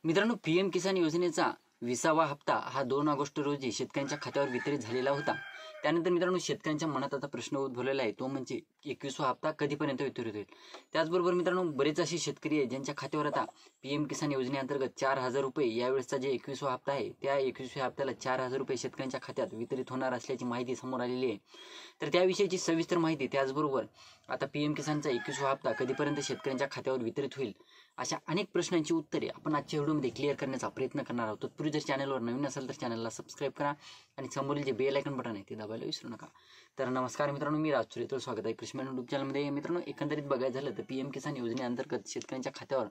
मित्रांनो, पीएम किसान योजनेचा 20वा हप्ता हा 2 ऑगस्ट रोजी शेतकऱ्यांच्या खात्यावर वितरित झालेला होता। त्यानंतर मित्रांनो, शेतकऱ्यांच्या मनात आता प्रश्न उद्भवलेला आहे, तो म्हणजे 21वा हप्ता कधीपर्यंत वितरित होईल। त्याचबरोबर मित्रांनो, बरेच असे शेतकरी आहेत ज्यांच्या खात्यावर आता पीएम किसान योजनेअंतर्गत 4000 रुपये यावेळेसचा जे 21वा हप्ता आहे, त्या 21व्या हप्त्याला 4000 रुपये शेतकऱ्यांच्या खात्यात वितरित होणार असल्याची माहिती समोर आलेली आहे। तर त्याविषयीची सविस्तर माहिती, त्याचबरोबर आता पीएम किसानचा 21वा हप्ता कधीपर्यंत शेतकऱ्यांच्या खात्यावर वितरित होईल, अशा अनेक प्रश्नांची उत्तरे आपण आजच्या व्हिडिओमध्ये क्लिअर करण्याचा प्रयत्न करणार आहोत। तत्पूर्वी जर चॅनलवर नवीन असेल तर चॅनलला सबस्क्राईब करा आणि समोरील जे बेल आयकॉन बटन आहे ते दाबायला विसरू नका। तर नमस्कार मित्रांनो, मी राज सुरेतर, स्वागत आहे कृषी युट्यूब चॅनलमध्ये। मित्रांनो, एकंदरीत बघायचं झालं तर पीएम किसान योजनेअंतर्गत शेतकऱ्यांच्या खात्यावर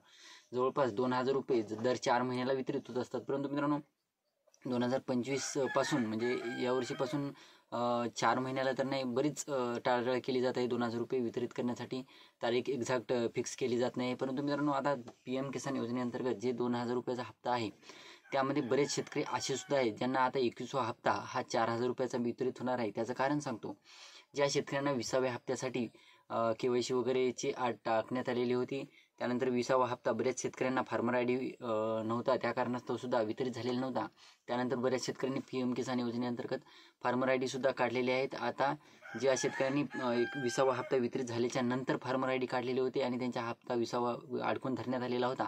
जवळपास 2000 रुपये दर 4 महिन्याला वितरित होत असतात। परंतु मित्रांनो, 2025 पासून म्हणजे यावर्षीपासून 4 महिन्याला तर नाही, बरीच टाळाटाळ केली जात आहे 2000 रुपये वितरित करण्यासाठी। तारीख एक्झॅक्ट फिक्स केली जात नाही। परंतु मित्रांनो, आता पीएम किसान योजनेअंतर्गत जे 2000 रुपयाचा हप्ता आहे, त्यामध्ये बरेच शेतकरी असे सुद्धा आहेत ज्यांना आता 21वा हप्ता हा 4000 रुपयाचा वितरित होणार आहे। त्याचं कारण सांगतो, ज्या शेतकऱ्यांना 20व्या हप्त्यासाठी केवायसी वगैरेची अट टाकण्यात आलेली होती, त्यानंतर 20वा हप्ता बऱ्याच शेतकऱ्यांना फार्मर आयडी नव्हता, त्या कारणास्तव सुद्धा वितरित झालेला नव्हता। त्यानंतर बऱ्याच शेतकऱ्यांनी पीएम किसान योजनेअंतर्गत फार्मर आयडी सुद्धा काढलेले आहेत। आता ज्या शेतकऱ्यांनी 20वा हप्ता वितरित झाल्याच्या नंतर फार्मर आयडी काढलेले होते आणि त्यांचा हप्ता 20वा अडकून धरण्यात आलेला होता,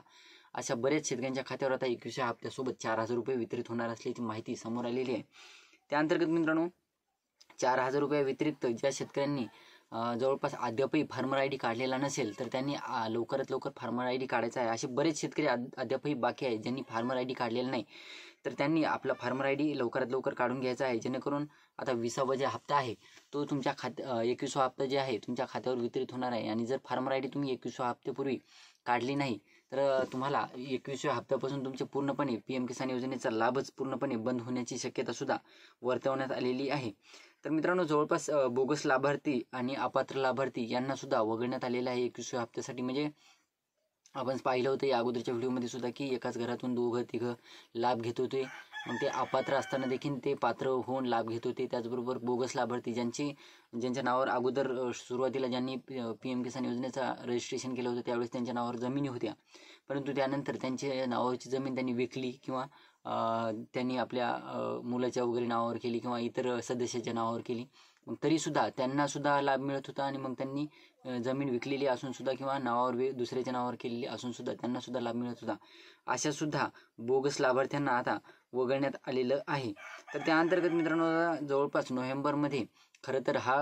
अशा बऱ्याच शेतकऱ्यांच्या खात्यावर आता 21व्या हप्त्यासोबत 4000 रुपये वितरित होणार असल्याची माहिती समोर आलेली आहे। त्याअंतर्गत मित्रांनो, 4000 रुपये व्यतिरिक्त ज्या शेतकऱ्यांनी जवळपास अद्यापही फार्मर आयडी काढलेला नसेल, तर त्यांनी लवकरात लवकर फार्मर आयडी काढायचा आहे। असे बरेच शेतकरी अद्यापही बाकी आहेत ज्यांनी फार्मर आयडी काढलेला नाही, तर त्यांनी आपला फार्मर आयडी लवकरात लवकर काढून घ्यायचा आहे, जेणेकरून आता 20वा जे हप्ता आहे तो तुमच्या 21वा हप्ता जे आहे तुमच्या खात्यावर वितरित होणार आहे। आणि जर फार्मर आयडी तुम्ही 21व्या हप्त्यापूर्वी काढली नाही, तर तुम्हाला 21व्या हप्त्यापासून तुमचे पूर्णपणे पीएम किसान योजनेचा लाभच पूर्णपणे बंद होण्याची शक्यता सुद्धा वर्तवण्यात आलेली आहे। तर मित्रांनो, जवळपास बोगस लाभार्थी आणि अपात्र लाभार्थी यांना सुद्धा वगळण्यात आलेलं आहे 21व्या हप्त्यासाठी। म्हणजे आपण पाहिलं होतं या अगोदरच्या व्हिडिओमध्ये सुद्धा की एकाच घरातून 2-3 लाभ घेत होते, मग ते अपात्र असताना देखील ते पात्र होऊन लाभ घेत होते। त्याचबरोबर बोगस लाभार्थी ज्यांच्या नावावर अगोदर सुरुवातीला ज्यांनी पीएम किसान योजनेचा रजिस्ट्रेशन केलं होतं, त्यावेळेस त्यांच्या नावावर जमिनी होत्या, परंतु त्यानंतर त्यांच्या नावावरची जमीन त्यांनी विकली किंवा त्यांनी आपल्या मुलाच्या वगैरे नावावर केली किंवा इतर सदस्याच्या नावावर केली, मग तरीसुद्धा त्यांना सुद्धा लाभ मिळत होता। आणि मग त्यांनी जमीन विकलेली असून सुद्धा किंवा नावावर दुसऱ्याच्या नावावर केलेली असून सुद्धा त्यांना सुद्धा लाभ मिळत होता। अशा सुद्धा बोगस लाभार्थ्यांना आता वगळण्यात आलेलं आहे। तर त्या अंतर्गत मित्रांनो, जवळपास नोव्हेंबरमध्ये खरं तर हा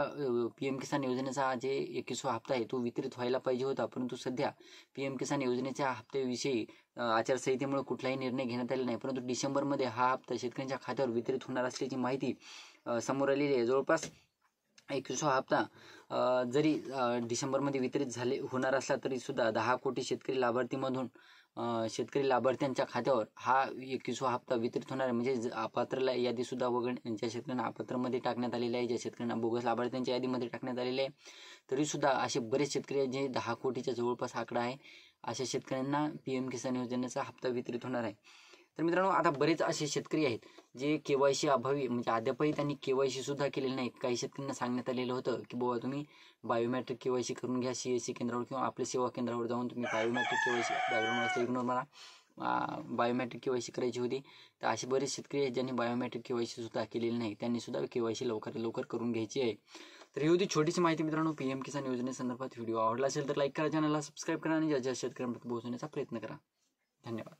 पीएम किसान योजनेचा जे 21वा हप्ता आहे तो वितरित व्हायला पाहिजे होता, परंतु सध्या पीएम किसान योजनेच्या हप्त्याविषयी आचारसंहितेमुळे कुठलाही निर्णय घेण्यात आलेला नाही। परंतु डिसेंबरमध्ये हा हप्ता शेतकऱ्यांच्या खात्यावर वितरित होणार असल्याची माहिती समोर आलेली आहे। जवळपास 21वा हप्ता जरी डिसेंबरमध्ये वितरित होणार असला तरी सुद्धा 10 कोटी शेतकरी लाभार्थ्यांच्या खात्यावर हा 21वा हप्ता वितरित होणार आहे। म्हणजे अपात्र यादी सुद्धा ज्या शेतकऱ्यांना अपात्रमध्ये टाकण्यात आलेले आहे, ज्या शेतकऱ्यांना बोगस लाभार्थ्यांच्या यादीमध्ये टाकण्यात आलेले आहे, तरी सुद्धा असे बरेच शेतकरी आहेत जे 10 कोटीच्या जवळपास आकडा आहे, अशा शेतकऱ्यांना पीएम किसान योजनेचा हप्ता वितरित होणार आहे। तर मित्रांनो, आता बरेच असे शेतकरी आहेत जे केवायसी अभावी, म्हणजे अद्यापही त्यांनी केवायसी सुद्धा केलेली नाही। काही शेतकऱ्यांना सांगण्यात आलेलं होतं की बाबा तुम्ही बायोमेट्रिक केवायसी करून घ्या, CSC केंद्रावर किंवा आपल्या सेवा केंद्रावर जाऊन तुम्ही बायोमेट्रिक केवायसी, बॅकग्राऊंड वाचलं इग्नोर मला, बायोमेट्रिक केवायसी करायची होती। तर असे बरेच शेतकरी आहेत ज्यांनी बायोमेट्रिक केवायसी सुद्धा केलेली नाही, त्यांनी सुद्धा केवायसी लवकरात लवकर करून घ्यायची आहे। तर ही होती छोटीशी माहिती मित्रांनो पीएम किसान योजनेसंदर्भात। व्हिडिओ आवडला असेल तर लाईक करा, चॅनलला सबस्क्राईब करा आणि ज्या शेतकऱ्यांपर्यंत पोहोचवण्याचा प्रयत्न करा। धन्यवाद।